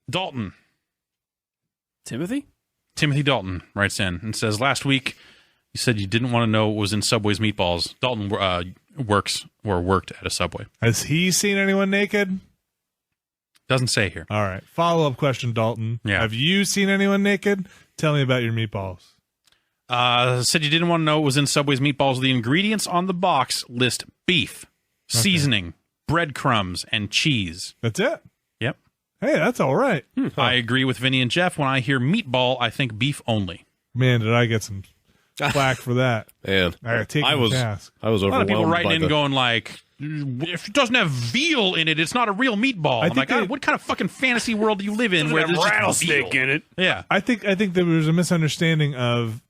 Dalton. Timothy Dalton writes in and says, last week you said you didn't want to know what was in Subway's meatballs. Dalton worked at a Subway. Has he seen anyone naked? Doesn't say here. All right. Follow-up question, Dalton. Yeah. Have you seen anyone naked? Tell me about your meatballs. Said you didn't want to know what was in Subway's meatballs. The ingredients on the box list beef, seasoning, breadcrumbs, and cheese. That's it? Yep. Hey, that's all right. I agree with Vinny and Jeff. When I hear meatball, I think beef only. Man, did I get some flack for that. Man, I got taken to task. I was A lot of overwhelmed people writing by in going like, if it doesn't have veal in it, it's not a real meatball. I'm like, what kind of fucking fantasy world do you live in where there's just rattlesnake veal in it. Yeah. I think there was a misunderstanding of,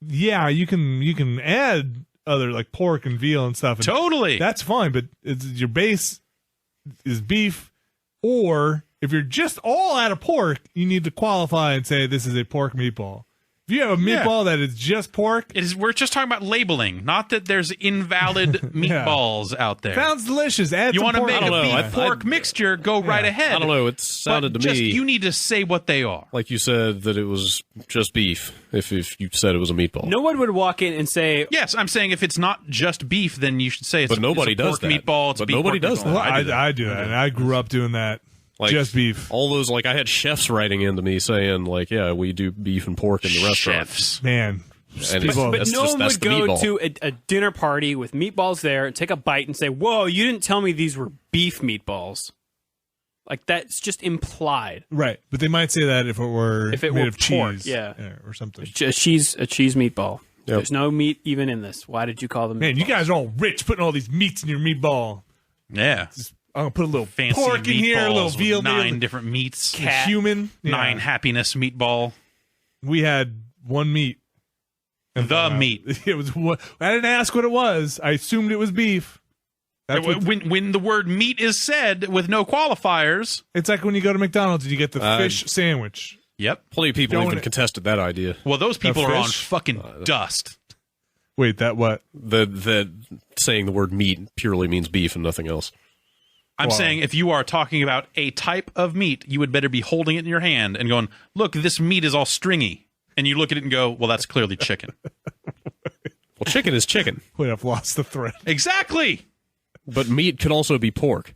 yeah, you can add other like pork and veal and stuff. And Totally. that's fine, but your base is beef. Or if you're just all out of pork, you need to qualify and say this is a pork meatball. If you have a meatball that is just pork, We're just talking about labeling, not that there's invalid meatballs out there. sounds delicious. Add You some want to pork. make I don't a know. beef pork mixture, go right ahead. I don't know. It sounded But to just, me you need to say what they are. like you said that it was just beef. If you said it was a meatball, No one would walk in and say, Yes, I'm saying if it's not just beef, then you should say it's, But nobody it's a does pork that. meatball. It's But a beef nobody pork does meatball. that. Well, I do that, and I grew up doing that. like just beef. All those like I had chefs writing into me saying like, yeah, we do beef and pork in the restaurant. Chefs. Man, And people, but that's no just- one that's would the go meatball. to a dinner party with meatballs there and take a bite and say, whoa, you didn't tell me these were beef meatballs. Like, that's just implied. right? But they might say that if it were If it made were of pork, cheese, yeah. or something. A cheese meatball. Yep. There's no meat even in this. Why did you call them Man, you meatballs? guys are all rich, putting all these meats in your meatball. Yeah. I'm gonna put a little Fancy pork in here, a little meatballs veal, with 9 different meats. Cat. human. Yeah. 9 happiness meatball. We had one meat. The meat. It was. I didn't ask what it was. I assumed it was beef. That's what, When the word meat is said with no qualifiers. it's like when you go to McDonald's and you get the Uh, fish sandwich. Yep. Plenty of people Don't even it- contested that idea. Well, those people are on fish? fucking dust. Wait, that what? The saying the word meat purely means beef and nothing else. I'm Wow. saying if you are talking about a type of meat, you would better be holding it in your hand and going, look, this meat is all stringy. And you look at it and go, well, that's clearly chicken. Well, chicken is chicken, Wait, I've lost the thread. Exactly. but meat could also be pork.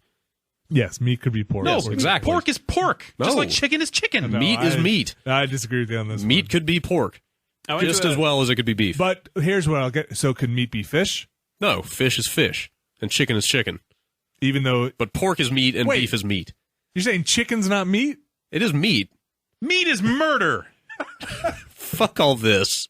Yes, meat could be pork. No, Yes, exactly. pork is pork. Just No. like chicken is chicken. No, Meat is meat. I disagree with you on this. Meat one. could be pork I went just to as well as it could be beef. But here's what I'll get. So, could meat be fish? No, fish is fish, and chicken is chicken. Even though But pork is meat, and Wait. beef is meat. you're saying chicken's not meat? It is meat. Meat is murder. Fuck all this.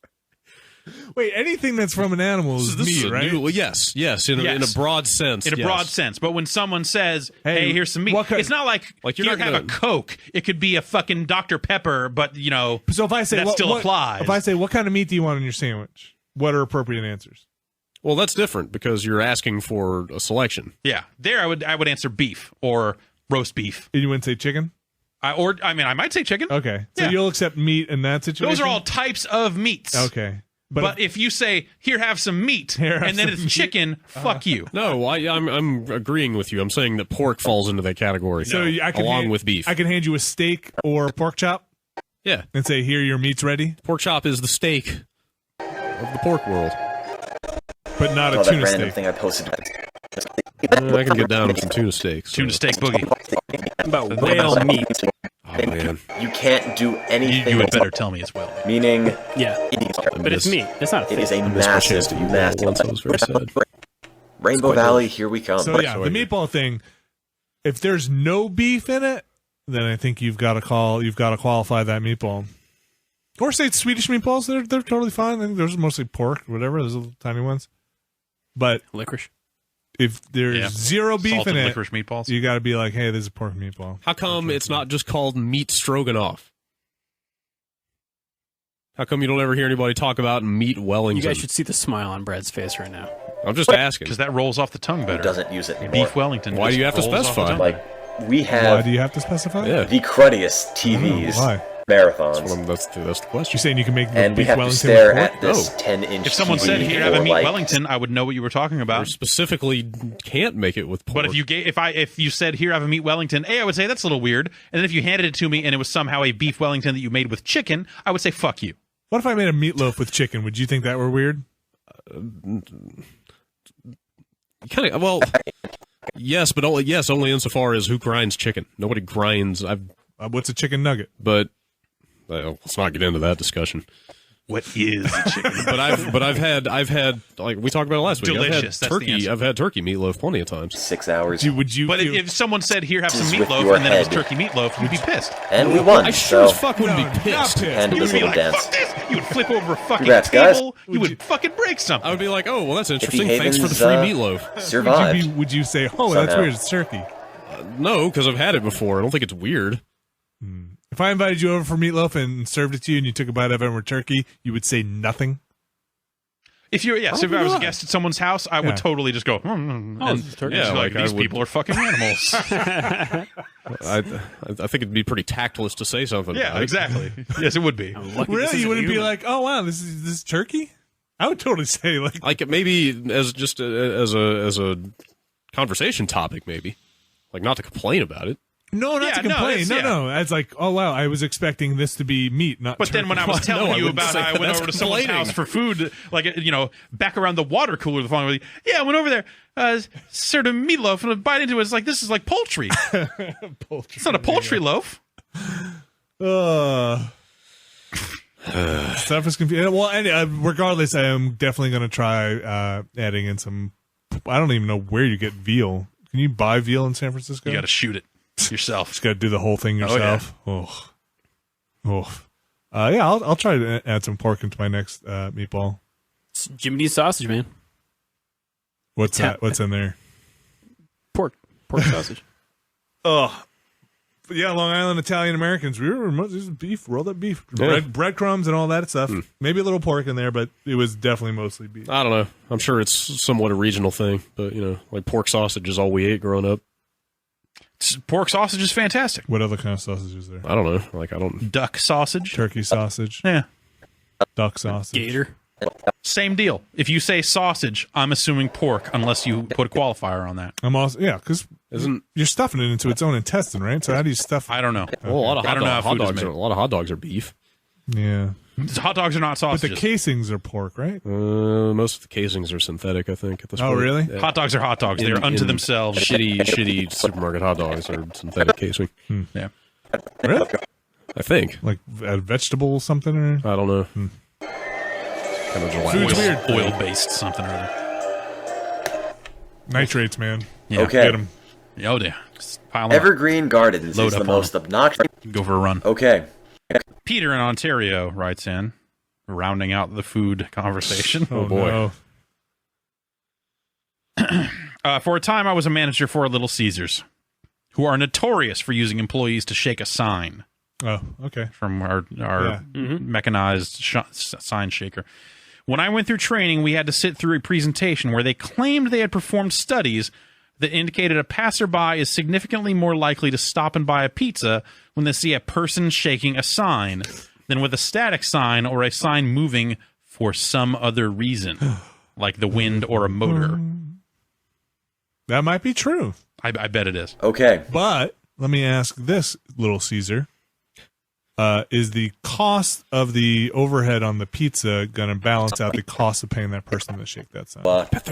Wait, anything that's from an animal is This is meat, a right? new- well, yes, in a broad sense. In a yes. broad sense. But when someone says, Hey, hey, here's some meat, what kind- it's not like, Like, you're here, not have a gonna- Coke. It could be a fucking Dr. Pepper, but, you know, So if I say that still applies. If I say what kind of meat do you want in your sandwich? What are appropriate answers? Well, that's different because you're asking for a selection. yeah, there I would answer beef or roast beef. You wouldn't say chicken? I might say chicken. Okay. So Yeah. you'll accept meat in that situation? Those are all types of meats. Okay. But if you say, here, have some meat, Here, have and then some it's meat. chicken, fuck you. No, I'm agreeing with you. I'm saying that pork falls into that category. So I can along hand- with beef. I can hand you a steak or a pork chop Yeah, and say, here, your meat's ready, pork chop is the steak of the pork world. but not a Oh, that tuna random steak. thing I posted. I can get down with some tuna steaks. Tuna steak boogie. about whale meat. Oh man, You can't do anything. You would better tell me as well. Meaning, Yeah, but it's meat. It's not a it is fish. a I missed my chance massive, to eat that once. I was very massive. sad. Rainbow Valley, here we come. So yeah, the meatball thing, if there's no beef in it, then I think you've got to qualify that meatball. Or say it's Swedish meatballs, they're totally fine. I think those are mostly pork, whatever, those little tiny ones. But Licorice. if there's Yeah. zero beef Salted in it, licorice meatballs. you got to be like, hey, this is a pork meatball. How come it's not just called meat stroganoff? How come you don't ever hear anybody talk about meat You Wellington? guys should see the smile on Brad's face right now. I'm just asking. Because that rolls off the tongue Who better. doesn't use it anymore? Beef Wellington. Why do just you have to rolls off the specify? tongue. Like, we Why have do you have to specify? Yeah. the cruddiest TVs Why? marathons. That's the question. You're saying you can make And we beef have to Wellington stare with pork? at this Oh. 10-inch If someone said, TV "Here, have a for, meat like, Wellington," I would know what you were talking Or about. specifically can't make it with pork. But if you said, "Here, have a meat Wellington," I would say that's a little weird. And then if you handed it to me and it was somehow a beef Wellington that you made with chicken, I would say, "Fuck you." What if I made a meatloaf with chicken? Would you think that were weird? kind of, well, yes, but only insofar as who grinds chicken. Nobody grinds. What's a chicken nugget? But let's not get into that discussion. What is a chicken? But I've had like we talked about it last week. Delicious, that's I've the had turkey. answer. I've had turkey meatloaf plenty of times. 6 hours. Would you? But if someone said, "Here, have some This is with meatloaf," your and then it was head. turkey meatloaf, you'd be pissed. And we won. I sure so as fuck wouldn't No, be not pissed. and You this would be little like, dance. "Fuck this!" You would flip over a fucking Congrats, guys. table. You would fucking break something. I would be like, oh, well, that's interesting. Higgins, Thanks for the free meatloaf. survived. Would you say, "Oh, that's Somehow. weird. It's turkey"? No, because I've had it before. I don't think it's weird. If I invited you over for meatloaf and served it to you, and you took a bite of it and were turkey, you would say nothing. If you're, yes, if I was a guest at someone's house, I would Yeah. totally just go, and it's turkey. just Yeah, be like, like, I these would- people are fucking animals. I think it'd be pretty tactless to say something. Yeah, about it. exactly. Yes, it would be. Lucky this Really, isn't you wouldn't be human. like, "Oh wow, this is turkey." I would totally say like, Like maybe as just as a conversation topic, maybe. Like not to complain about it. "No, not Yeah, to no, complain." it's- No, yeah. no, it's like, "Oh wow, I was expecting this to be meat, not." But then when I was Well, telling no, I you wouldn't about say how I that. went That's over to someone's complaining. house for food, like, back around the water cooler the following week, yeah, I went over there, served a meatloaf, and I bite into it. It's like, this is like poultry. It's not a poultry loaf. Stuff is confusing. Well, regardless, I am definitely going to try adding in some. I don't even know where you get veal. Can you buy veal in San Francisco? You got to shoot it yourself. Just got to do the whole thing yeah. yourself. Yeah, I'll try to add some pork into my next meatball. It's Jimmy Dean sausage, man. What's that? What's in there? Pork sausage. Oh, yeah, Long Island Italian Americans. We were just beef, rolled up beef, Yeah. breadcrumbs, and all that stuff. Maybe a little pork in there, but it was definitely mostly beef. I don't know. I'm sure it's somewhat a regional thing, but like pork sausage is all we ate growing up. Pork sausage is fantastic. What other kind of sausage is there? I don't know. Like I don't. Duck sausage. Turkey sausage, Yeah. duck sausage. Gator. Same deal. If you say sausage, I'm assuming pork, unless you put a qualifier on that. I'm also because Isn't you're stuffing it into its own intestine, right? So how do you stuff? I don't know. well, a lot of I don't know how food is made. a lot of hot dogs are beef. Yeah, Hot dogs are not but the sausages. casings are pork, right? Most of the casings are synthetic, I think. At this Oh, point. really? Yeah. Hot dogs are hot dogs. They're unto in themselves. Shitty supermarket hot dogs are synthetic casing. Yeah. Really? I think. Like a vegetable something or? I don't know. Kind of Food's gelatinous. weird. Oil-based something or other. Nitrates, man. Yeah. Okay. Get 'em. Oh, yeah. Just pile 'em up. Evergreen Gardens Load is up the on most obnoxious. Go for a run. Okay. Peter in Ontario writes in, rounding out the food conversation. Oh boy. no. For a time, I was a manager for Little Caesars, who are notorious for using employees to shake a sign Oh, okay. from our Yeah. mechanized sign shaker. When I went through training, we had to sit through a presentation where they claimed they had performed studies that indicated a passerby is significantly more likely to stop and buy a pizza when they see a person shaking a sign than with a static sign or a sign moving for some other reason, like the wind or a motor. That might be true. I bet it is. Okay. But let me ask this, Little Caesar. Is the cost of the overhead on the pizza going to balance out the cost of paying that person to shake that sign?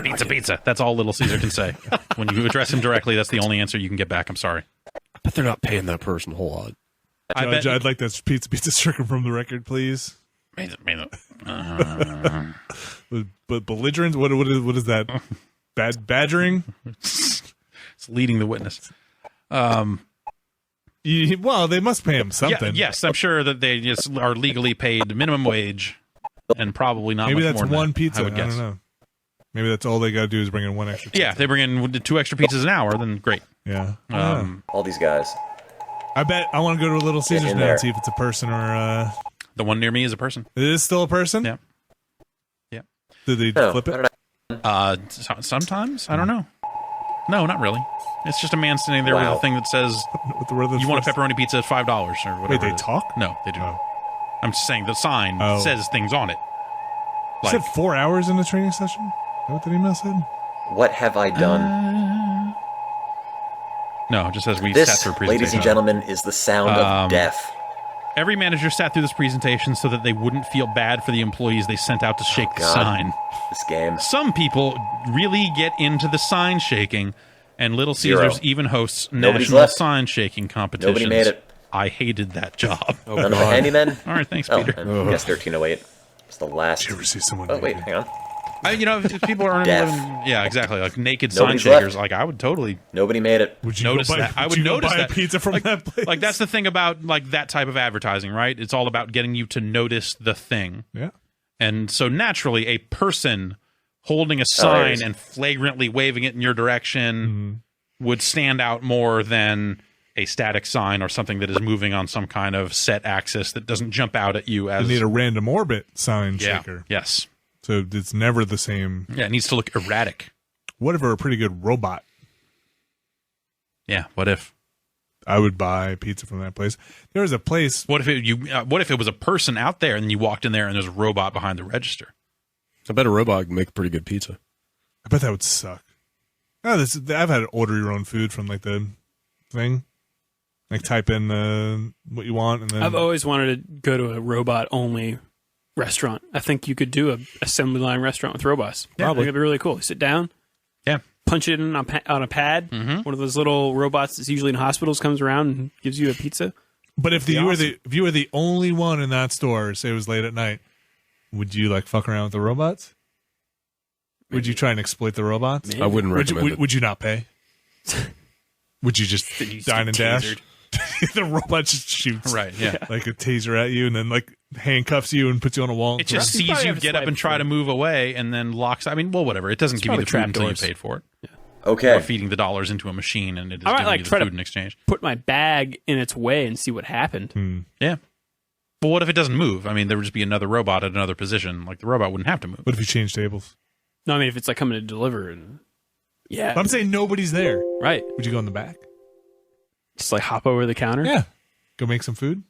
Pizza, pizza. That's all Little Caesar can say. When you address him directly, that's the only answer you can get back. I'm sorry. I bet they're not paying that person a whole lot. I bet. Judge, I'd like that pizza stricken from the record, please. But belligerent? What is that? Badgering? It's leading the witness. Well, they must pay him something. Yes, I'm sure that they just are legally paid minimum wage, and probably not. Maybe much that's more than one that, pizza. I I, would guess. don't know. Maybe that's all they got to do is bring in one extra pizza. Yeah, if they bring in 2 extra pizzas an hour, then great. Yeah. All these guys. I bet I want to go to a Little Caesars in now there. and see if it's a person or The one near me is a person. it is still a person? Yeah. Yeah. Did they No, flip I it? don't know. Sometimes I don't know. No, not really. It's just a man standing there Wow. with a thing that says, "You want a pepperoni pizza at $5 or whatever." Wait, they it is. talk? No, they do not. Oh. I'm just saying the sign Oh. says things on it. You said 4 hours in the training session? Is that what the email said? What have I done? No, it just says we sat This, through a presentation. ladies and gentlemen, is the sound of death. Every manager sat through this presentation so that they wouldn't feel bad for the employees they sent out to shake the God. sign. This game. Some people really get into the sign shaking, and Little Zero. Caesars even hosts Nobody's national left. sign shaking competitions. Nobody made it. I hated that job. None of the handymen? All right, thanks, Oh, Peter. I guess 1308. It's the last. Did you ever see someone Oh, wait, naked? hang on. If people are Death. yeah, exactly, like naked Nobody's sign shakers. left. Like I would totally Nobody made it. Would you notice go buy, that. I would you go notice buy that a pizza from like, that place? Like that's the thing about like that type of advertising, right? It's all about getting you to notice the thing. Yeah. And so naturally, a person holding a Oh, there it sign is. and flagrantly waving it in your direction would stand out more than a static sign or something that is moving on some kind of set axis that doesn't jump out at you You as need a random orbit sign yeah. shaker. Yes. So it's never the same. Yeah, it needs to look erratic. What if it were a pretty good robot? Yeah. What if? I would buy pizza from that place. There was a place. What if it was a person out there and then you walked in there and there's a robot behind the register? I bet a robot can make pretty good pizza. I bet that would suck. Oh, I've had to order your own food from like the thing. Like type in what you want and then I've always wanted to go to a robot-only restaurant. I think you could do a assembly line restaurant with robots. Yeah. Probably. It'd be really cool. You sit down, Yeah. punch it in on a pad. Mm-hmm. One of those little robots that's usually in hospitals comes around and gives you a pizza. But if you were the only one in that store, say it was late at night, would you like fuck around with the robots? Would you try and exploit the robots? Maybe. I wouldn't recommend it. Would you not pay? Would you just Then you just dine get and dash? tasered. The robot just shoots Right. Yeah. like a taser at you and then like handcuffs you and puts you on a wall. It just You sees probably you have to get up swipe and try through. to move away and then locks. I mean, well, whatever. It doesn't give you the probably food until you trapdoors. paid for it. Okay. Or feeding the dollars into a machine and it is I might, giving like, you the try to- food in exchange. Put my bag in its way and see what happened. Yeah. But what if it doesn't move? I mean, there would just be another robot at another position. Like the robot wouldn't have to move. What if you change tables? No, I mean if it's like coming to deliver and yeah, I'm saying nobody's there. right. Would you go in the back? Just like hop over the counter. Yeah. Go make some food?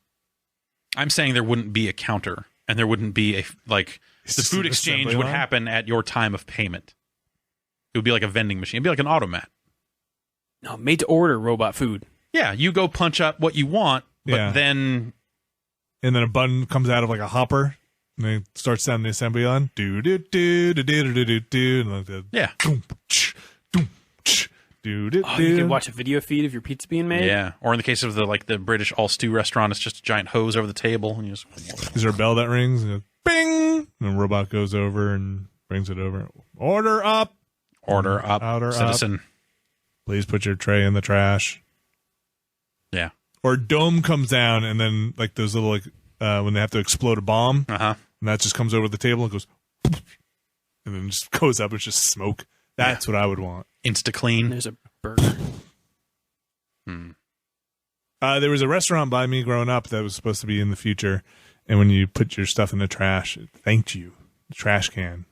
I'm saying there wouldn't be a counter and there wouldn't be the just food an exchange assembly would line? happen at your time of payment. It would be like a vending machine. It'd be like an automat. No, made to order robot food. Yeah, you go punch up what you want, but Yeah. then And then a button comes out of like a hopper and then it starts sounding the assembly line. Do do do do do do do do and like the yeah, doom, ch, doom, ch, do do Oh, you do. can watch a video feed of your pizza being made. yeah. Or in the case of the British all stew restaurant, it's just a giant hose over the table, and you just Is there a bell that rings? And it goes, bing! And a robot goes over and brings it over. Order up! order up, Order up. citizen. Please put your tray in the trash. Yeah, Or dome comes down and then like those little like when they have to explode a bomb uh huh. and that just comes over the table and goes and then just goes up. It's just smoke. That's what I would want. Insta And clean. there's a burger. There was a restaurant by me growing up that was supposed to be in the future, and when you put your stuff in the trash, it thanked you. The trash can.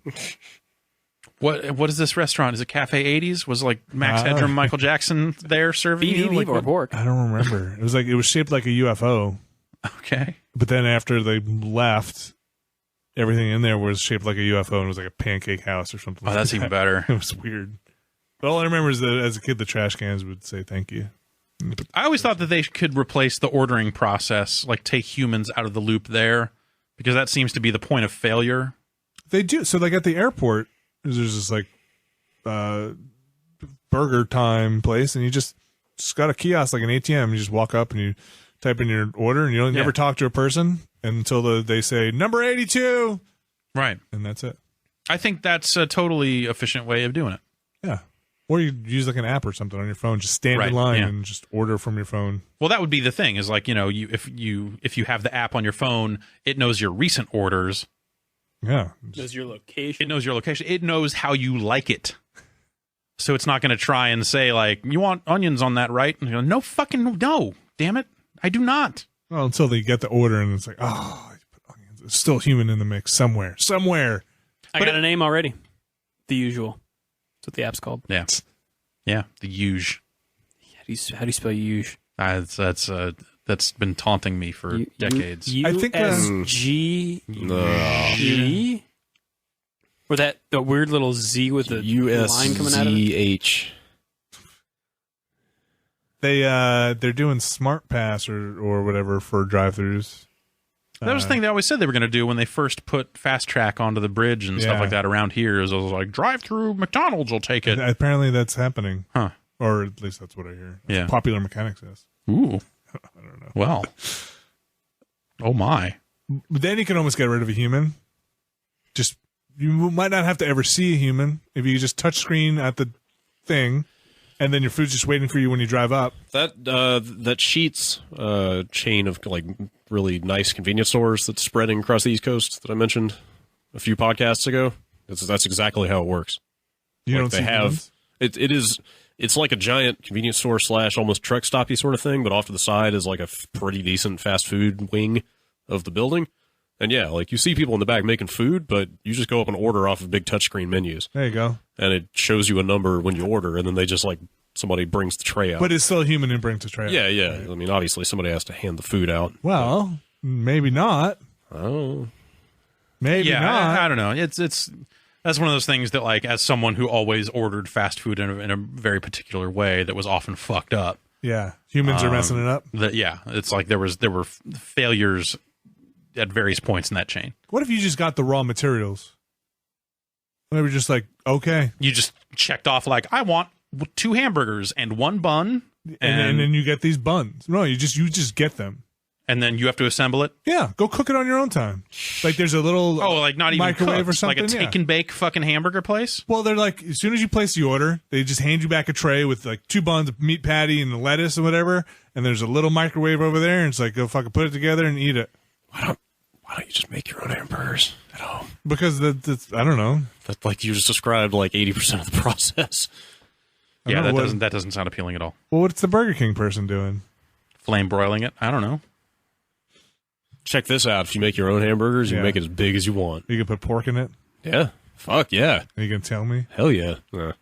What is this restaurant? Is it Cafe 80s? Was like Max Uh, Headroom, Michael Jackson there serving Beef, you? beef, Like, or what- pork. I don't remember. It was shaped like a UFO, Okay. but then after they left, everything in there was shaped like a UFO and it was like a pancake house or something. Oh, like that's that. even better. It was weird. But all I remember is that as a kid, the trash cans would say thank you. I always thought that they could replace the ordering process, like take humans out of the loop there, because that seems to be the point of failure. They do. So like at the airport, there's this like burger time place, and you just got a kiosk like an ATM. You just walk up and you type in your order, and you don't never talk to a person until they say number 82, Right. and that's it. I think that's a totally efficient way of doing it. Yeah. Or you use like an app or something on your phone. Just stand Right, in line yeah. and just order from your phone. Well, that would be the thing is like, if you have the app on your phone, it knows your recent orders. Yeah. Does your location? It knows your location. It knows how you like it. So it's not going to try and say like, you want onions on that, right? And you go, no fucking no, damn it. I do not. Well, until they get the order and it's like, oh, you put onions. There's still human in the mix somewhere. I got a name already. The usual. That's what the app's called. Yeah. Yeah, the huge. How do you spell huge? That's been taunting me for decades. I think, USGE? Or that the weird little Z with the line coming out of it? USZH. They're doing Smart Pass or whatever for drive-throughs. That was the thing they always said they were going to do when they first put Fast Track onto the bridge and stuff Yeah. like that around here. Is I was like, drive-through McDonald's will take it. Apparently that's happening. Huh. Or at least that's what I hear. That's Yeah. what Popular Mechanics says. Ooh. I don't know. Well. Oh my. But then you can almost get rid of a human. Just you might not have to ever see a human if you just touch screen at the thing, and then your food's just waiting for you when you drive up. That Sheetz chain of like really nice convenience stores that's spreading across the East Coast that I mentioned a few podcasts ago. That's exactly how it works. You Like, don't they see have humans? it's like a giant convenience store / almost truck stoppy sort of thing, but off to the side is like a pretty decent fast food wing of the building. And yeah, like you see people in the back making food, but you just go up and order off of big touchscreen menus, There you go. and it shows you a number when you order, and then they just like somebody brings the tray out. But it's still a human who brings a tray. yeah, yeah. I mean, obviously somebody has to hand the food out. Well, maybe not. Oh, Maybe Yeah, not. I don't know. It's that's one of those things that, like, as someone who always ordered fast food in a very particular way that was often fucked up. Yeah, humans are messing it up. That yeah, it's like there were failures at various points in that chain. What if you just got the raw materials? Maybe just like, okay, You just checked off like, I want 2 hamburgers and 1 bun, and then you get these buns. No, you just get them. and then you have to assemble it. Yeah, go cook it on your own time. Like there's a little Oh, like not even microwave cooked, or something. like a yeah. take and bake fucking hamburger place. Well, they're like, as soon as you place the order, they just hand you back a tray with like 2 buns, a meat patty, and the lettuce and whatever. And there's a little microwave over there, and it's like, go fucking put it together and eat it. why don't you just make your own hamburgers at home? Because that's I don't know. That, like you just described, like 80% of the process. Yeah, know that doesn't sound appealing at all. Well, what's the Burger King person doing? Flame broiling it. I don't know. Check this out. If you make your own hamburgers, you Yeah. can make it as big as you want. You can put pork in it. Yeah. Fuck yeah. Are you gonna tell me? Hell yeah. So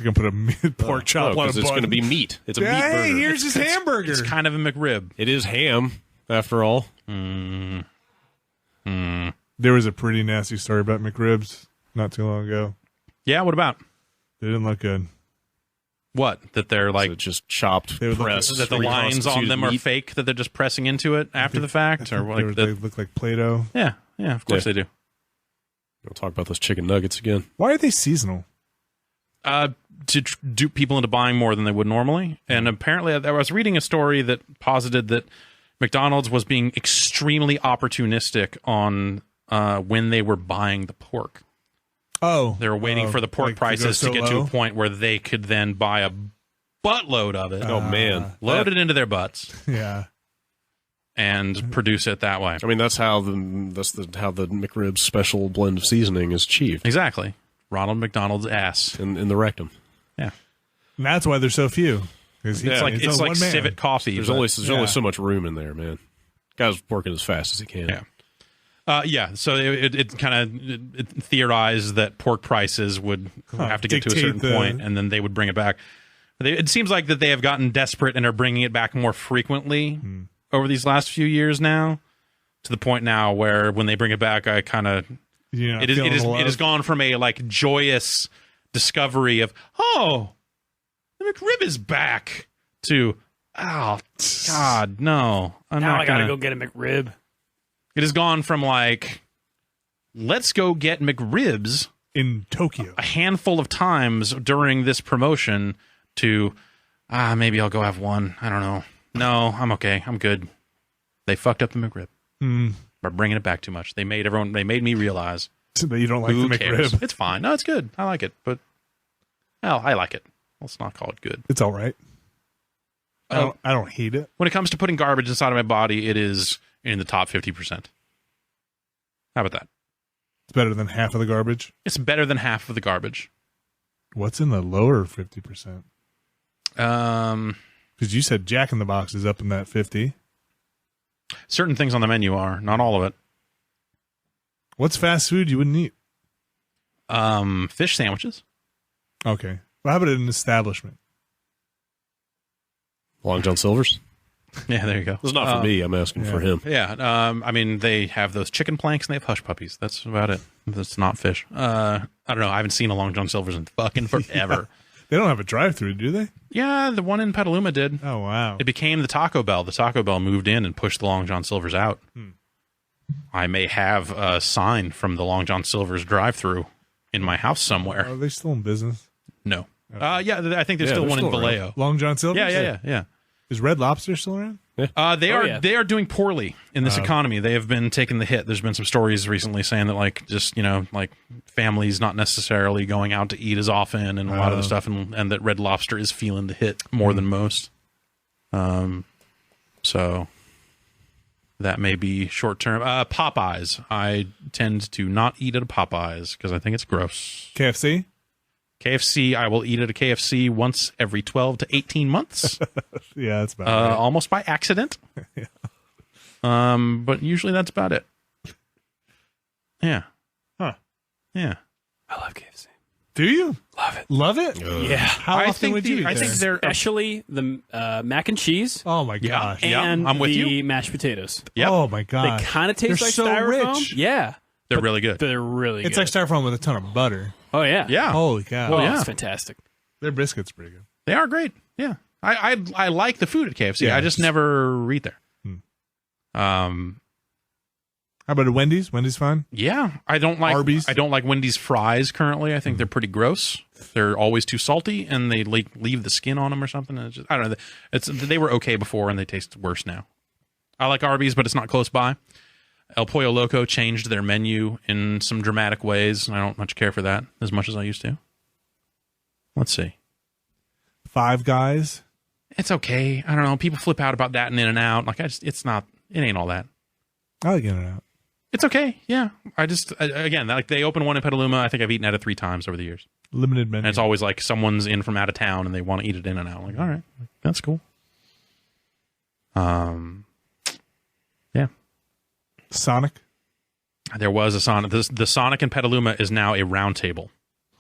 you can put a pork chop on a Because bun. it's going to be meat. It's a meat Hey, burger. here's his hamburger. It's kind of a McRib. It is ham, after all. There was a pretty nasty story about McRibs not too long ago. Yeah. What about They didn't look good. what? That they're like So it's just chopped, They would look- pressed, that the lines on them are fake. That they're just pressing into it after the fact, or like They that. look like Play-Doh. Yeah. Yeah. Of course Yeah. they do. We'll talk about those chicken nuggets again. Why are they seasonal? To dupe people into buying more than they would normally. And apparently, I was reading a story that posited that McDonald's was being extremely opportunistic on when they were buying the pork. Oh, They were waiting for the pork like prices go to get so to low? a point where they could then buy a buttload of it, Oh, man. load it into their butts, Yeah, and produce it that way. I mean, that's how the McRib special blend of seasoning is achieved Exactly. Ronald McDonald's ass. in the rectum. Yeah. and that's why there's so few. It's Yeah. It's like civet coffee. There's but- only yeah. so much room in there, man. Guy's working as fast as he can. Yeah. So it kind of theorized that pork prices would have to get to a Dictate certain point, and then they would bring it back. It seems like that they have gotten desperate and are bringing it back more frequently over these last few years now, to the point now where when they bring it back, I kind of You know, it has gone from a like joyous discovery of the McRib is back to oh God no, I'm Now not I gotta gonna go get a McRib. It has gone from like, let's go get McRibs in Tokyo. a handful of times during this promotion to, maybe I'll go have one. I don't know. No, I'm okay. I'm good. They fucked up the McRib by bringing it back too much. They made me realize That you don't like who the cares. McRib. It's fine. No, it's good. I like it, but I like it. Let's not call it good. It's all right. I don't hate it. When it comes to putting garbage inside of my body, it is in the top 50%. How about that? It's better than half of the garbage. It's better than half of the garbage. What's in the lower 50%? Because you said Jack in the Box is up in that 50. Certain things on the menu are, not all of it. What's fast food you wouldn't eat? Fish sandwiches. Okay. Well, how about an establishment? Long John Silver's. Yeah, there you go. It's not for me. I'm asking for him. Yeah, I mean, they have those chicken planks and they have hush puppies. That's about it. That's not fish. I don't know. I haven't seen a Long John Silver's in fucking forever. They don't have a drive-through, do they? Yeah, the one in Petaluma did. Oh, wow. It became the Taco Bell. The Taco Bell moved in and pushed the Long John Silver's out. I may have a sign from the Long John Silver's drive-through in my house somewhere. Are they still in business? No. Yeah, I think there's Yeah, still they're one in still around. Vallejo. Long John Silver's? Yeah. Is Red Lobster still around? They are doing poorly in this economy. They have been taking the hit. There's been some stories recently saying that like families not necessarily going out to eat as often and a lot of the stuff, and that Red Lobster is feeling the hit more than most. So that may be short term. Popeyes. I tend to not eat at a Popeyes because I think it's gross. KFC? KFC, I will eat at a KFC once every 12 to 18 months. Yeah, that's about right. Almost by accident. But usually that's about it. Yeah. Huh. Yeah. I love KFC. Do you? Love it. Love it? Yeah. How often would you eat I there? think they're Especially the mac and cheese Oh, my gosh. Yeah. and I'm with the you. mashed potatoes. Yep. Oh, my gosh. They kind of taste They're like so styrofoam. rich. Yeah. they're really good. They're really It's good. like styrofoam with a ton of butter. Oh, yeah. Yeah. Holy cow. Oh, yeah. it's fantastic. Their biscuit's pretty good. They are great. Yeah. I like the food at KFC. Yeah, I just it's- never eat there. How about a Wendy's? Wendy's fine? Yeah, I don't like Arby's? I don't like Wendy's fries currently. I think they're pretty gross. They're always too salty, and they leave the skin on them or something. And it's just, I don't know. They were okay before, and they taste worse now. I like Arby's, but it's not close by. El Pollo Loco changed their menu in some dramatic ways, and I don't much care for that as much as I used to. Let's see. Five Guys? It's okay. I don't know. People flip out about that and In-N-Out. Like it ain't all that. I like In-N-Out. It's okay. Yeah. Again, like they opened one in Petaluma. I think I've eaten at it 3 times over the years. Limited menu. And it's always like someone's in from out of town and they want to eat it in and out. Like, all right, that's cool. Yeah. Sonic? There was a Sonic. The Sonic in Petaluma is now a round table.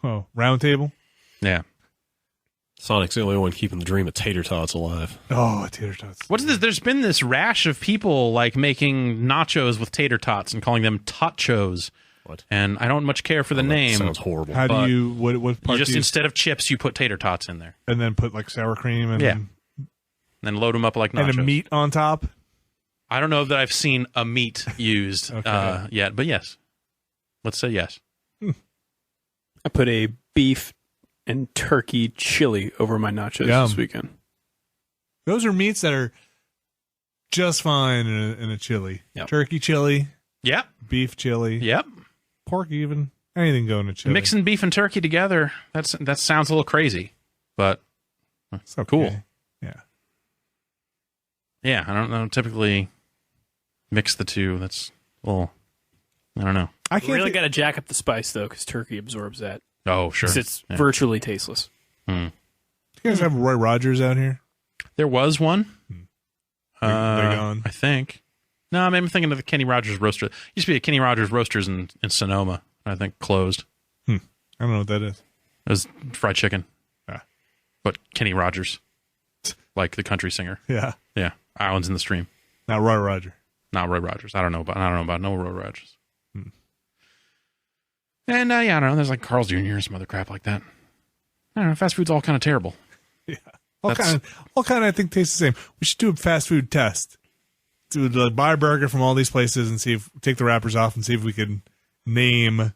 Oh, Round Table? Yeah. Sonic's the only one keeping the dream of tater tots alive. Oh, tater tots. What's this? There's been this rash of people like making nachos with tater tots and calling them totchos. What? And I don't much care for the That name. sounds horrible. How But do you, what You part just do you, instead of chips, you put tater tots in there and then put like sour cream and, Yeah. and then load them up like nachos. and a meat on top? I don't know that I've seen a meat used Okay. yet, but yes. Let's say yes. I put a beef and turkey chili over my nachos Yum. this weekend. Those are meats that are just fine in a chili. Yep. Turkey chili, Yep. beef chili, Yep. pork even. Anything going to chili. Mixing beef and turkey together, that sounds a little crazy, but It's okay. cool. Yeah. Yeah, I don't typically mix the two. That's a little, I don't know. I can't Really think- got to jack up the spice though, because turkey absorbs that. Oh, sure. 'Cause it's Yeah. virtually tasteless. You guys have Roy Rogers out here? There was one. They're gone. I think. No, I'm thinking of the Kenny Rogers Roaster. Used to be a Kenny Rogers Roasters in Sonoma. I think closed. I don't know what that is. It was fried chicken. Ah. But Kenny Rogers, like the country singer. Yeah. Yeah, Islands in the Stream. Not Roy Rogers. Not Roy Rogers. I don't know about no Roy Rogers. And I don't know. There's like Carl's Jr. and some other crap like that. I don't know. Fast food's all kind of terrible. All kind, I think, tastes the same. We should do a fast food test. To buy a burger from all these places and take the wrappers off and see if we can name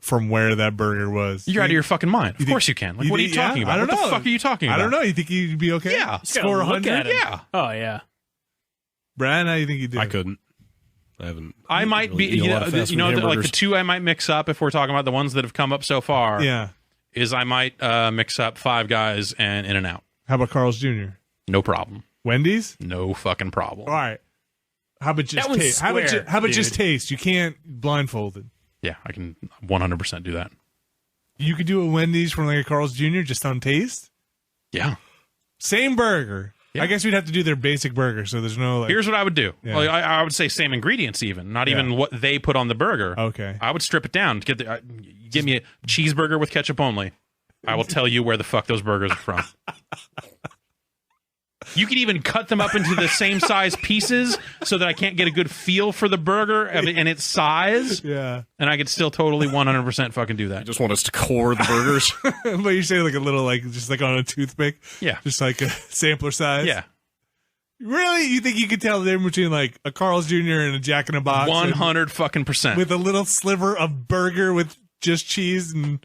from where that burger was. You're out of your fucking mind. Of course you can. Like, what are you talking about? I don't What know. the fuck are you talking about? I don't know. You think you'd be okay? Yeah. Score Gotta look 100? at 'em. Yeah. Oh yeah. Brian, how do you think you did? I couldn't. I haven't. I might really be, eaten a lot of fast food like the hamburgers. two I might mix up if we're talking about the ones that have come up so far. Yeah. Is I might mix up Five Guys and In-N-Out. How about Carl's Jr.? No problem. Wendy's? No fucking problem. All right. How about just That one's taste? square, How about just dude. taste? You can't blindfolded. Yeah, I can 100% do that. You could do a Wendy's from like a Carl's Jr. just on taste. Yeah. Same burger. Yeah. I guess we'd have to do their basic burger, so there's no like. Here's what I would do. Yeah. Well, I would say same ingredients, even not even what they put on the burger. Okay. I would strip it down. Give me a cheeseburger with ketchup only. I will tell you where the fuck those burgers are from. You can even cut them up into the same size pieces so that I can't get a good feel for the burger and its size, Yeah. and I could still totally 100% fucking do I that. just want us to core the burgers. But you say like a little, like just like on a toothpick, Yeah. just like a sampler size. Yeah. Really? You think you could tell the difference between like a Carl's Jr. and a Jack in a Box? 100 fucking percent. with a little sliver of burger with just cheese and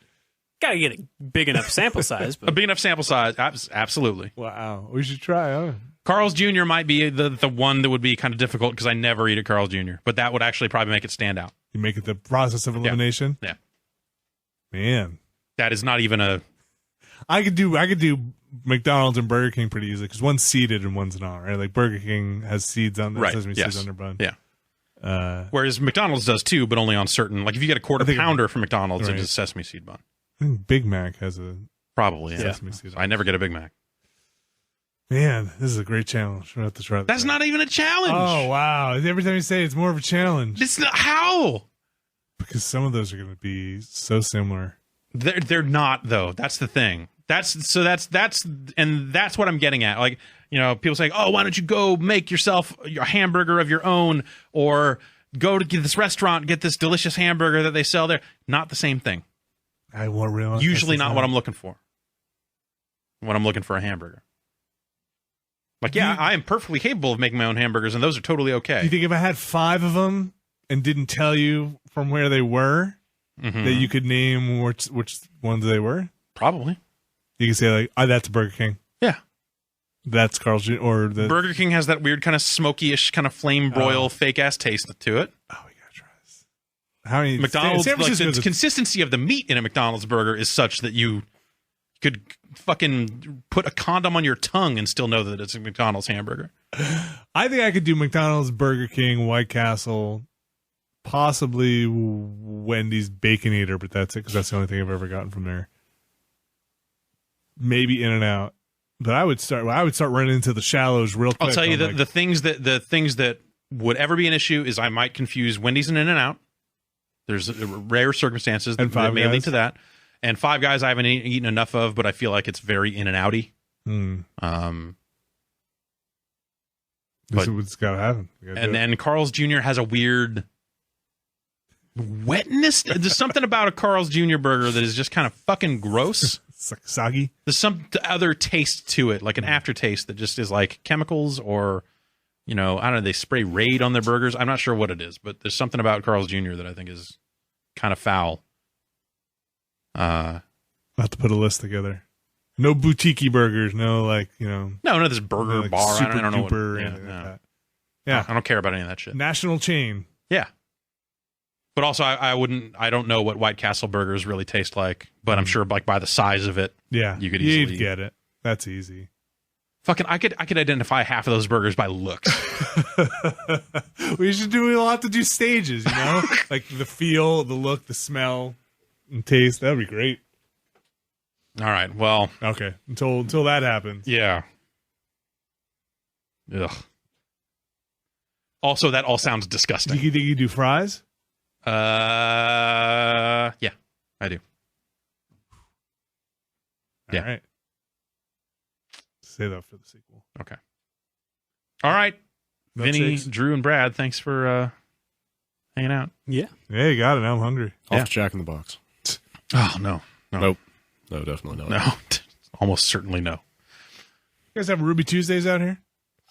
Gotta get a big enough sample size. A But big enough sample size, absolutely. wow, we should try. Huh? Carl's Jr. might be the one that would be kind of difficult because I never eat at Carl's Jr., but that would actually probably make it stand out. You make it the process of elimination. Yeah. Man, That is not even a... I could do McDonald's and Burger King pretty easily because one's seeded and one's not. Right? Like Burger King has seeds on the Right, sesame yes. seeds on their bun. Yeah. Whereas McDonald's does too, but only on certain... Like if you get a quarter I think- pounder from McDonald's, Right. it is a sesame seed bun. I think Big Mac has a Probably, yeah. sesame seed. I never get a Big Mac. Man, this is a great challenge. We'll have to try this That's out. not even a challenge. Oh wow! Every time you say it, it's more of a challenge It's not... How? because some of those are going to be so similar. They're not though. That's the thing. That's what I'm getting at. Like, you know, people saying, "Oh, why don't you go make yourself a hamburger of your own, or go to this restaurant, get this delicious hamburger that they sell there." Not the same thing. I won't realize. Usually not what I'm looking for. When I'm looking for a hamburger. Like, yeah, I am perfectly capable of making my own hamburgers, and those are totally okay. You think if I had 5 of them and didn't tell you from where they were, Mhm. that you could name which ones they were? Probably. You can say like, "Oh, that's Burger King. Yeah. That's Carl's Jr." Or the Burger King has that weird kind of smoky-ish kind of flame broil fake-ass taste to it. Oh, we gotta try this. How many McDonald's, San like Francisco's the a- consistency of the meat in a McDonald's burger is such that you could fucking put a condom on your tongue and still know that it's a McDonald's hamburger. I think I could do McDonald's, Burger King, White Castle, possibly Wendy's Baconator, but that's it because that's the only thing I've ever gotten from there. Maybe In-N-Out, but I would start running into the shallows real quick. I'll tell you I'm that like, the things that would ever be an issue is I might confuse Wendy's and In-N-Out. There's rare circumstances And that Five may lead Guys? to that. And Five Guys I haven't eaten enough of, but I feel like it's very In-N-Outy. this But- is what's got to happen. We gotta do And it. then Carl's Jr. has a weird wetness. There's something about a Carl's Jr. burger that is just kind of fucking gross. It's like soggy. There's some other taste to it, like an aftertaste that just is like chemicals or, you know, I don't know, they spray Raid on their burgers. I'm not sure what it is, but there's something about Carl's Jr. that I think is kind of foul. I'll have to put a list together. No boutique burgers. No, like, No, this burger like bar. I Super don't know what. Duper or Yeah, anything like no. that. Yeah. I don't care about any of that shit. National chain. Yeah. But also, I don't know what White Castle burgers really taste like, but I'm sure like by the size of it, Yeah. You could You'd easily- get it. That's easy. fucking, I could identify half of those burgers by looks. We'll have to do stages, you know? Like the feel, the look, the smell, and taste. That'd be great. All right. Well, Okay. Until that happens. yeah. Ugh. Also, that all sounds Do disgusting. you think you do fries? Yeah, I do. Yeah. All right. Say that for the sequel. Okay. All right. Vinny, Milkshakes? Drew, and Brad, thanks for hanging out. yeah. Yeah, you got it. Now I'm hungry. Off Yeah. to Jack in the Box. Oh, no. Nope. No, definitely not. No. Almost certainly no. You guys have Ruby Tuesdays out here?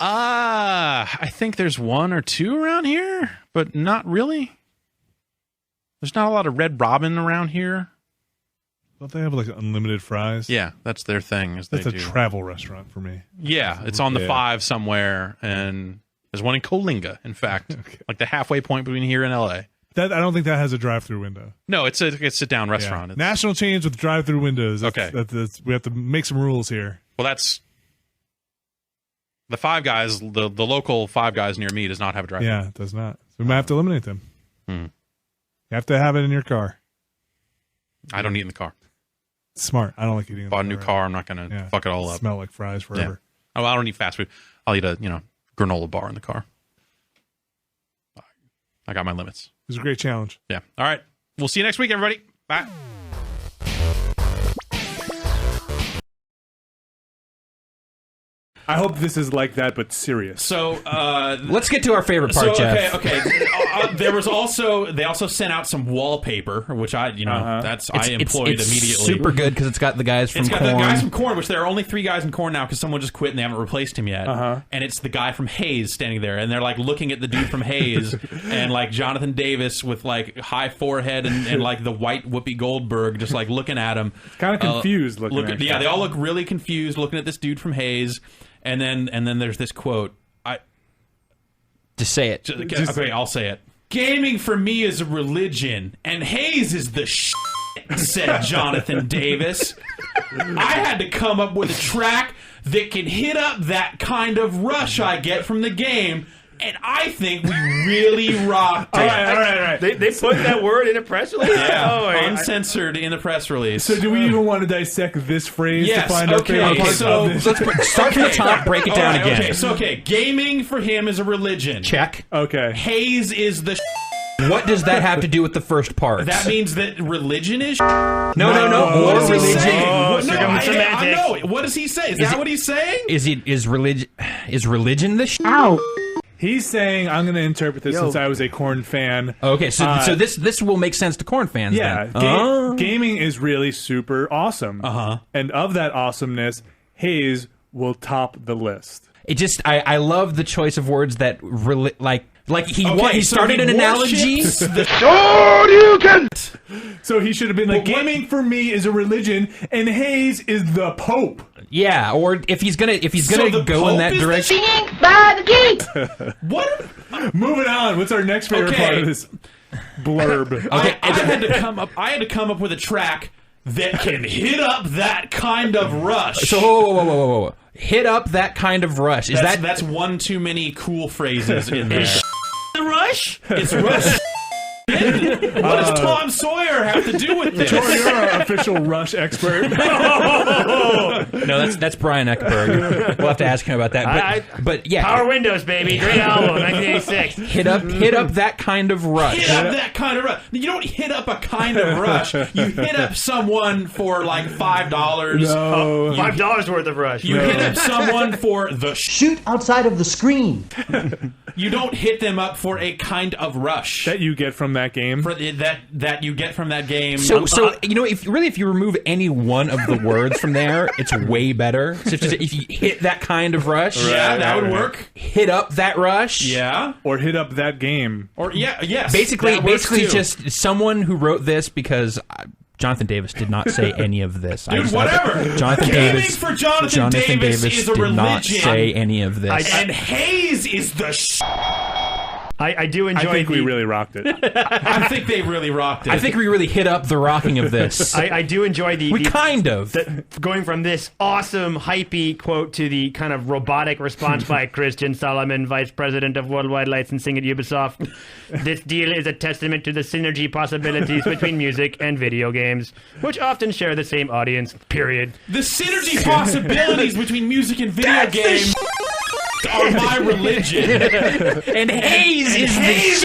I think there's one or two around here, but not really. There's not a lot of Red Robin around here. Don't they have like unlimited fries? Yeah, that's their thing. Is That's they a do. travel restaurant for me. Yeah, it's on the Yeah. 5 somewhere, and there's one in Coalinga, in fact, like the halfway point between here and LA. That I don't think that has a drive-through window. No, it's a sit-down Yeah. restaurant. It's- National chains with drive-through windows. Okay. We have to make some rules here. Well, that's the Five Guys. The local Five Guys near me does not have a drive. Yeah, it does not. So we might have to eliminate them. Hmm. You have to have it in your car. I don't eat in the car. It's smart. I don't like eating in the Bought a new car. I'm not gonna Yeah. fuck it all up. Smell like fries forever. Oh, I don't eat fast food. I'll eat a granola bar in the car. I got my limits. It was a great challenge. Yeah. All right. We'll see you next week, everybody. Bye. I hope this is like that, but serious. So Let's get to our favorite part, Jeff. Okay. There was they also sent out some wallpaper, which I employed It's immediately. super good because it's got the guys from It's got Korn. the guys from Korn, which there are only 3 guys from Korn now because someone just quit and they haven't replaced him yet. And it's the guy from Hayes standing there, and they're like looking at the dude from Hayes, and like Jonathan Davis with like high forehead and like the white Whoopi Goldberg just like looking at him. Kind of confused looking. Yeah, they all look really confused looking at this dude from Hayes, and then there's this quote. Just say it. Okay, I'll say it. Gaming for me is a religion, and Hayes is the shit, said Jonathan Davis. I had to come up with a track that can hit up that kind of rush I get from the game, and I think we really rocked it. All right. They put that word in a press release? Yeah, uncensored in the press release. So do we even want to dissect this phrase Yes, to find our okay, favorite parts so of this? Let's start from the top, break it down again. Okay, so gaming for him is a religion. Check. Okay. Hayes is the What does that have to do with the first part? That means that religion is no. What Or does he religion. say? Oh, so No, going I semantics. know. What does he say? Is that what he's saying? Is religion the He's saying, I'm going to interpret this since I was a Korn fan. Okay, so this will make sense to Korn fans. Yeah, then. gaming is really super awesome. And of that awesomeness, Hayes will top the list. It just I love the choice of words that he Okay, started so an he analogy. worships the So he should have been like, gaming for me is a religion, and Hayes is the Pope. Yeah, or if he's gonna So the go in Pope that is the direction. What? Moving on. What's our next favorite Okay. part of this blurb? Okay, I had to come up with a track that can hit up that kind of rush. So whoa. Hit up that kind of rush. Is that's one too many cool phrases in there. The rush? It's rush. What does Tom Sawyer have to do with this? Troy, you're our official Rush expert. No, that's Brian Eckberg. We'll have to ask him about that. But yeah, Power Windows, baby. Great album, 1986. hit up that kind of rush. Hit up that kind of rush. You don't hit up a kind of rush. You hit up someone for like $5. No. $5 worth of rush. You hit up someone for the Shoot outside of the screen. You don't hit them up for a kind of rush That you get from that game. for that you get from that game. So you know, if you remove any one of the words from there, it's way better. So if you hit that kind of rush, yeah, that would right. work. hit up that rush. Yeah, Or hit up that game. or yes. Basically, that works too. just someone who wrote this because Jonathan Davis did not say any of this. Dude, whatever. Jonathan Gaming Davis for Jonathan Davis is a did not religion. say any of this. And Hayes is the I do enjoy I think we really rocked it. I think they really rocked it. I think we really hit up the rocking of this. I do enjoy we kind of. going from this awesome, hypey quote to the kind of robotic response by Christian Solomon, Vice President of Worldwide Licensing at Ubisoft. This deal is a testament to the synergy possibilities between music and video games, which often share the same audience, period. the synergy possibilities between music and video games are my religion. And Hayes is the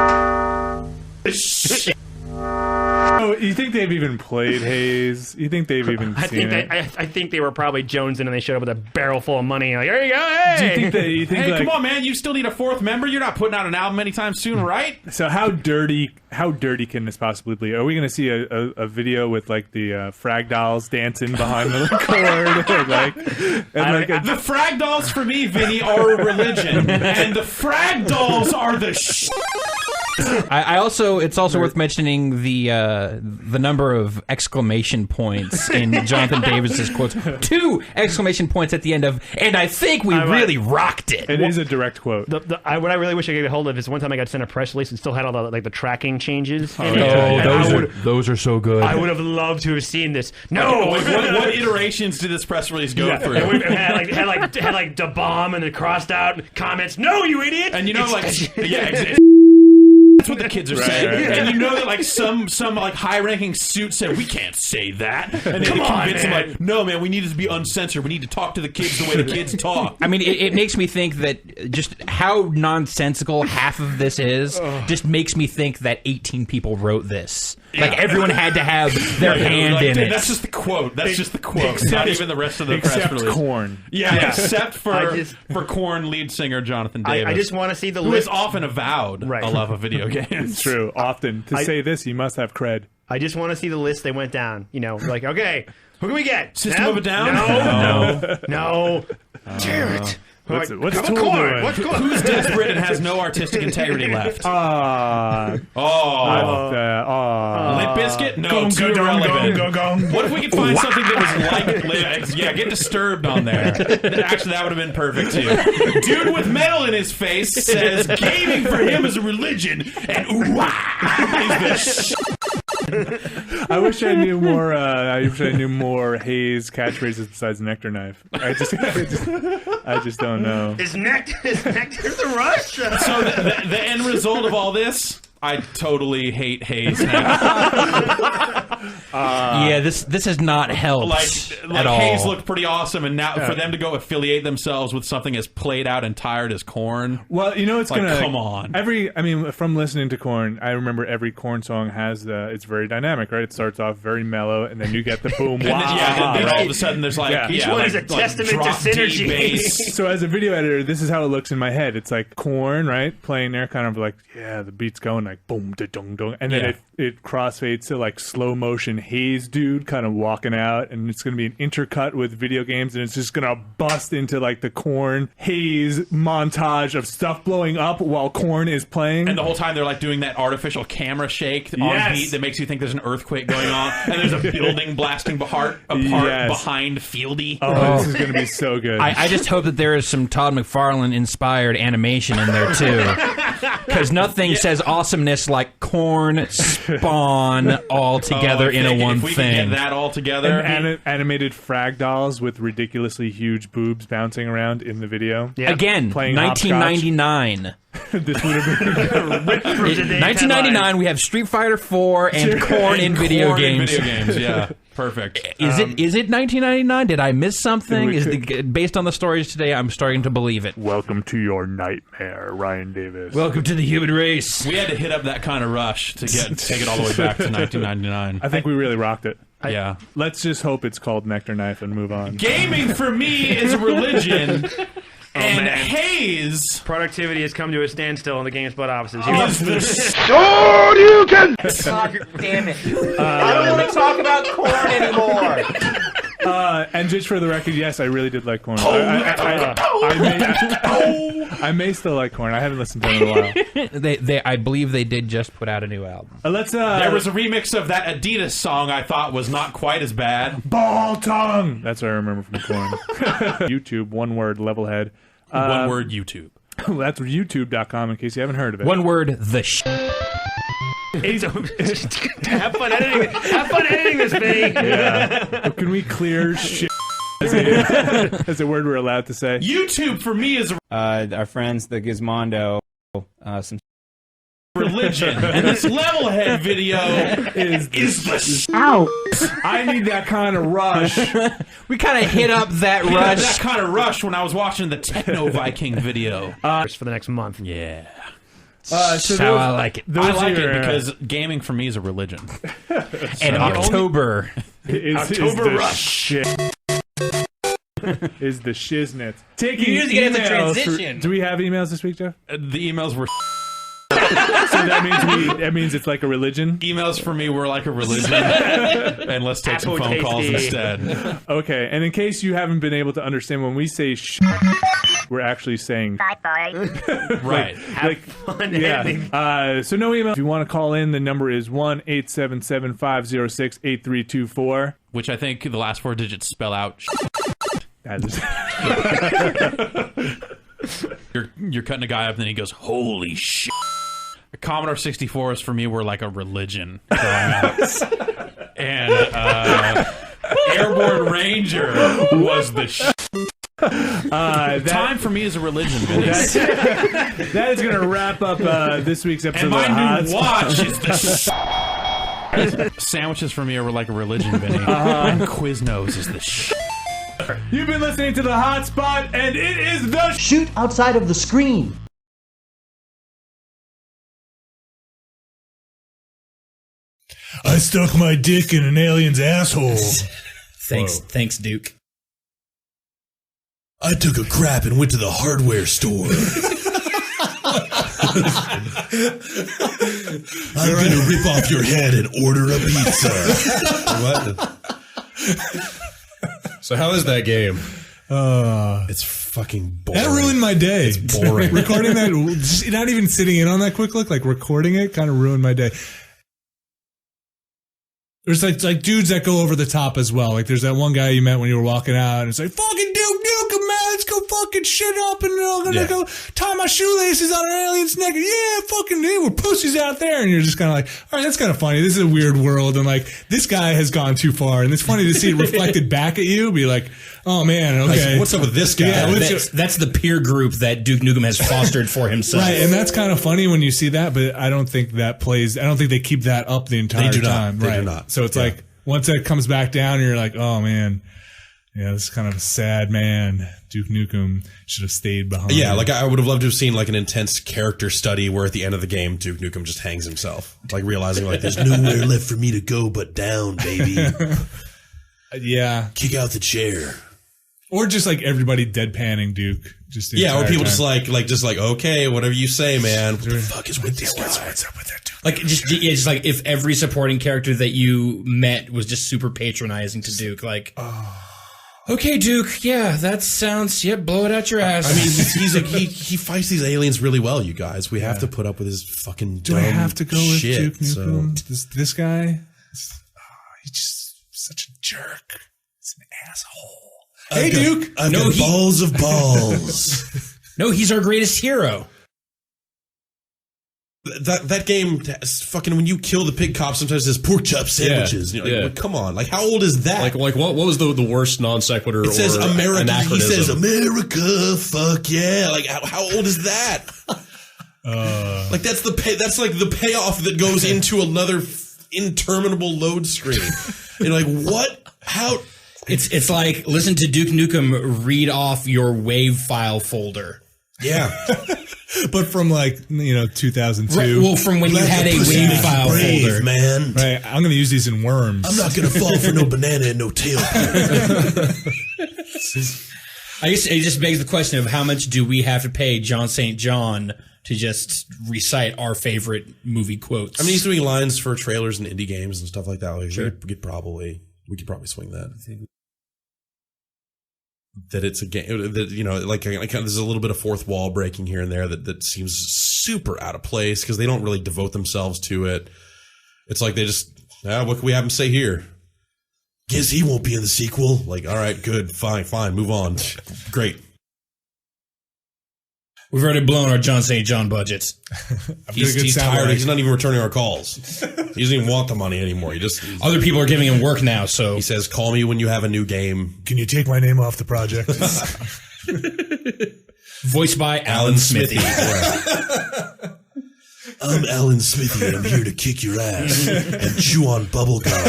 Oh, you think they've even played Hayes? You think they've even seen it? I think they were probably jonesing and they showed up with a barrel full of money. Like, here you go, hey! Do you think that? You think Hey, like, come on, man! You still need a fourth member. You're not putting out an album anytime soon, right? So how dirty can this possibly be? Are we going to see a video with like the Frag Dolls dancing behind the record? The Frag Dolls for me, Vinny, are a religion, and the Frag Dolls are the it's also worth mentioning the number of exclamation points in Jonathan Davis's quotes. 2 exclamation points at the end of, and I think we really rocked it. It is a direct quote. What I really wish I could get hold of is one time I got sent a press release and still had all the tracking changes. in it. And those are so good. I would have loved to have seen this. No, what iterations did this press release go through? It had like da bomb and then crossed out comments. No, you idiot! And you know, like, yeah, That's what the kids are saying. And you know that like some like high-ranking suit said, we can't say that. And they convince them like, no, man, we need to be uncensored. We need to talk to the kids the way the kids talk. I mean, it makes me think that just how nonsensical half of this is just makes me think that 18 people wrote this. Like, everyone had to have their hand in it. That's just the quote. That's just the quote. Not even the rest of the press Except release. Korn. Yeah, except for Korn lead singer Jonathan Davis. I just want to see the who list. is often avowed a love of video games. It's true. Often. To say this, you must have cred. I just want to see the list they went down. You know, like, okay, who can we get? System of a Down? No. Damn it. What's Like, Tool Korn? doing? What's Korn? Who's desperate and has no artistic integrity left? Ah. Limp Bizkit? No, too irrelevant. What if we could find something that was like get Disturbed on there. Actually, that would have been perfect too. Dude with metal in his face says gaming for him is a religion, and is the I wish I knew more. I wish I knew more Hayes catchphrases besides Nectar Knife. I just don't know. Is Nectar the Rush? So the end result of all this, I totally hate Hayes now. Yeah, this has not helped at all. Hayes looked pretty awesome, and now for them to go affiliate themselves with something as played out and tired as Korn. Well, you know, it's gonna come on. From listening to Korn, I remember every Korn song has it's very dynamic, right? It starts off very mellow, and then you get the boom. And then all of a sudden there's Each one is a testament to synergy. Bass. So as a video editor, this is how it looks in my head. It's like Korn, right, playing there, kind of like the beat's going like boom da dong dong, and then it crossfades to like slow motion Hayes dude kind of walking out, and it's gonna be an intercut with video games, and it's just gonna bust into like the Korn Hayes montage of stuff blowing up while Korn is playing, and the whole time they're like doing that artificial camera shake on beat that makes you think there's an earthquake going on, and there's a building blasting apart behind Fieldy. Oh, this is gonna be so good. I just hope that there is some Todd McFarlane inspired animation in there too, because nothing says awesomeness like Korn, Spawn all together in a one if we thing. Can get that all together. And animated frag dolls with ridiculously huge boobs bouncing around in the video. Yeah. Again, Playing 1999. This would have been 1999. We have Street Fighter 4 and Korn in video games. Yeah, perfect. Is it 1999? Did I miss something? Based on the stories today, I'm starting to believe it. Welcome to your nightmare, Ryan Davis. Welcome to the human race. We had to hit up that kind of rush to take it all the way back to 1999. I think we really rocked it. Yeah. Let's just hope it's called Nectar Knife and move on. Gaming for me is a religion. And Hayes, productivity has come to a standstill in the GameSpot offices. Damn it! I don't want to talk about Korn anymore. And just for the record, yes, I really did like Korn. I may still like Korn. I haven't listened to them in a while. I believe they did just put out a new album. There was a remix of that Adidas song I thought was not quite as bad. Ball tongue. That's what I remember from Korn. YouTube, one word, Levelhead. One word, YouTube. That's youtube.com in case you haven't heard of it. One word, the Have fun editing this thing. Yeah. Can we clear shit as a word we're allowed to say? YouTube for me is our friends, the Gizmondo, some religion, and this Levelhead video is the Ow! I need that kind of rush. We kind of hit up that rush. That kind of rush when I was watching the Techno Viking video for the next month. Yeah. So how I like it. I like it because gaming for me is a religion. And October is the rush. Shit. Is the shiznit. You usually get into transition. Do we have emails this week, Jeff? The emails were. So that means it's like a religion. Emails for me were like a religion, and let's take some phone calls instead. Okay, and in case you haven't been able to understand, when we say we're actually saying right. Have fun editing. So no email. If you want to call in, the number is 1-877-506-8324. Which I think the last 4 digits spell out. That is. You're cutting a guy up, and then he goes, "Holy shit!" Commodore 64s for me were like a religion growing up, and Airborne Ranger was the shit. Time for me is a religion, Vinny. That is going to wrap up this week's episode And of the my Hot new watch is the Sandwiches for me are like a religion, Vinny. And Quiznos is the You've been listening to The Hot Spot, and it is the Shoot outside of the screen. I stuck my dick in an alien's asshole. Thanks, Duke. I took a crap and went to the hardware store. I'm gonna rip off your head and order a pizza. What? So how is that game? It's fucking boring. That ruined my day. It's boring. Recording that, not even sitting in on that quick look, like recording it, kind of ruined my day. There's like dudes that go over the top as well. Like there's that one guy you met when you were walking out, and it's like, fucking Duke Nukem, man, let's go fucking shit up, and I'm gonna go tie my shoelaces on an alien's neck. Yeah, fucking we're pussies out there, and you're just kind of like, all right, that's kind of funny. This is a weird world, and like this guy has gone too far, and it's funny to see it reflected back at you. Be like, oh man, okay, like, what's up with this guy? Yeah, That's the peer group that Duke Nukem has fostered for himself. Right, and that's kind of funny when you see that, but I don't think that plays. I don't think they keep that up the entire time. They right. do not. So it's like once that comes back down, you're like, oh man, yeah, this is kind of a sad man. Duke Nukem should have stayed behind. Yeah, like I would have loved to have seen like an intense character study where at the end of the game, Duke Nukem just hangs himself, like realizing like there's nowhere left for me to go but down, baby. Yeah, kick out the chair. Or just like everybody deadpanning Duke. Just the or people time. just like okay, whatever you say, man. What the fuck is with this guy? What's up with that Duke? Like just like if every supporting character that you met was just super patronizing to Duke, like, okay, Duke, yeah, that sounds, blow it out your ass. I mean, he's like he fights these aliens really well, you guys. We have to put up with his fucking dumb Do I have to go with shit, Duke Nukem? This guy? He's just such a jerk. He's an asshole. Hey, Duke. I've got balls of balls. No, he's our greatest hero. That game, fucking, when you kill the pig cop, sometimes it says pork chop sandwiches. Yeah, You're like, well, come on, like how old is that? Like what was the worst non sequitur? It says or America. He anachronism? says America. Fuck yeah! Like how old is that? Like that's the payoff that goes into another interminable load screen. You're like, what? How? It's like listen to Duke Nukem read off your WAV file folder. Yeah. But from 2002. Right, well, from when you had a WAV file folder, man. Right, I'm going to use these in Worms. I'm not going to fall for no banana and no tail. I guess it just begs the question of how much do we have to pay John St. John to just recite our favorite movie quotes? I mean, he's doing lines for trailers and indie games and stuff like that. Like, sure. We could probably swing that. That it's a game that, there's a little bit of fourth wall breaking here and there that seems super out of place because they don't really devote themselves to it. It's like they just, what can we have him say here? Guess he won't be in the sequel. Like, all right, good, fine, move on. Great. We've already blown our John St. John budgets. He's tired. He's not even returning our calls. He doesn't even want the money anymore. Other people are giving him work now, so he says, "Call me when you have a new game." Can you take my name off the project? Voiced by Alan Smithy. I'm Alan Smithy, and I'm here to kick your ass and chew on bubble gum.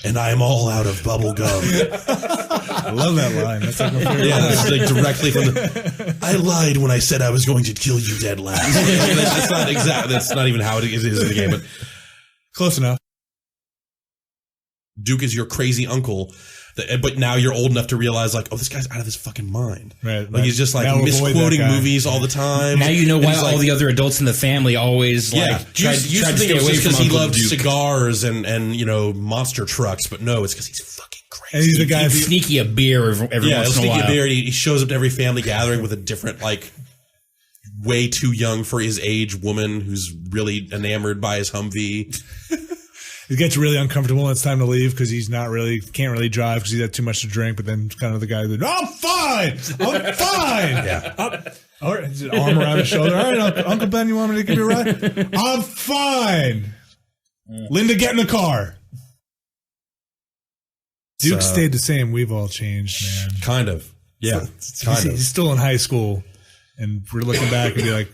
And I'm all out of bubble gum. I love that line. That's like my favorite line. It's like directly from the. I lied when I said I was going to kill you dead last. That's not exactly. That's not even how it is in the game, but close enough. Duke is your crazy uncle. But now you're old enough to realize, like, oh, this guy's out of his fucking mind. Right. Like, he's just, like, misquoting movies all the time. Now you know why all the other adults in the family always, tried to stay away from Uncle Duke. He loved Duke. cigars and monster trucks, but no, it's because he's fucking crazy. And he's the guy he'd sneaky a beer every once in a while. Sneaky a beer. He shows up to every family gathering with a different, like, way too young for his age woman who's really enamored by his Humvee. It gets really uncomfortable when it's time to leave because can't really drive because he's had too much to drink. But then kind of the guy that, I'm fine. Yeah. All right, his arm around his shoulder. All right, Uncle Ben, you want me to give you a ride? I'm fine. Linda, get in the car. Duke stayed the same. We've all changed, man. Kind of. Yeah, He's still in high school, and we're looking back and be like,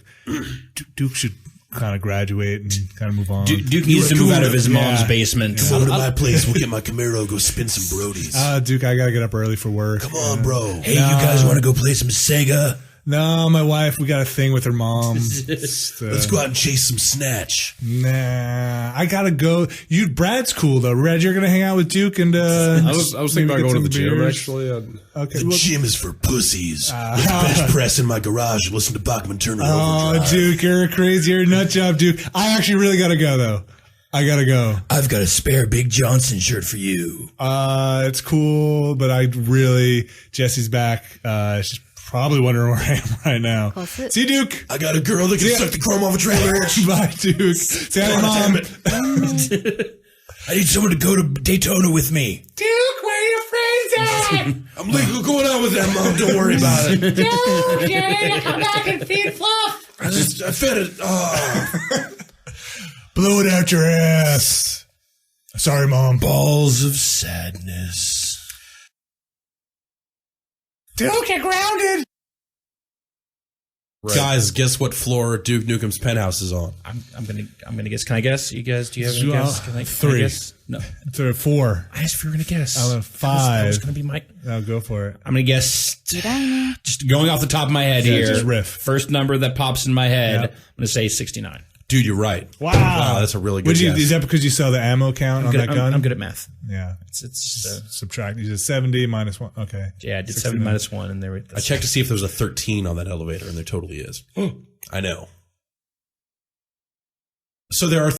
Duke should kind of graduate and kind of move on. Duke needs to move out of his mom's basement. Come over to my place. We'll get my Camaro, go spin some Brodies. Duke, I gotta get up early for work. Come on, bro. Hey, you guys want to go play some Sega? No, my wife, we got a thing with her mom. Let's go out and chase some snatch. Nah, I gotta go. Brad's cool though. Brad, you're gonna hang out with Duke and I was thinking about going to the gym beers? actually. Okay, The gym is for pussies. Let's bench press in my garage and listen to Bachman Turner Overdrive. Duke, you're crazy. You're a nut job, Duke. I actually really gotta go though. I gotta go. I've got a spare Big Johnson shirt for you. It's cool, but Jesse's back. She's probably wondering where I am right now. See you, Duke. I got a girl that can suck the chrome off a trailer. Bye, Duke. Say hi, Mom. I need someone to go to Daytona with me. Duke, where are your friends at? I'm legal going out with that, Mom. Don't worry about it. Duke, you ready to come back and feed Fluff? I fed it. Blow it out your ass. Sorry, Mom. Balls of sadness. Duke, you're grounded. Right. Guys, guess what floor Duke Nukem's penthouse is on? I'm gonna guess. Can I guess? You guys, do you have any guess? Can I guess? No. 4. I asked if you were gonna guess. I went 5. That was gonna be my. I'll go for it. I'm gonna guess. Just going off the top of my head here. Just riff. First number that pops in my head. Yep. I'm gonna say 69. Dude, you're right. Wow, that's a really good guess. Is that because you saw the ammo count on that gun? I'm good at math. Yeah. It's subtract. You did 70 minus 1. Okay. Yeah, I did 70 minus 1, and there. I checked to see if there was a 13 on that elevator, and there totally is. I know. So there are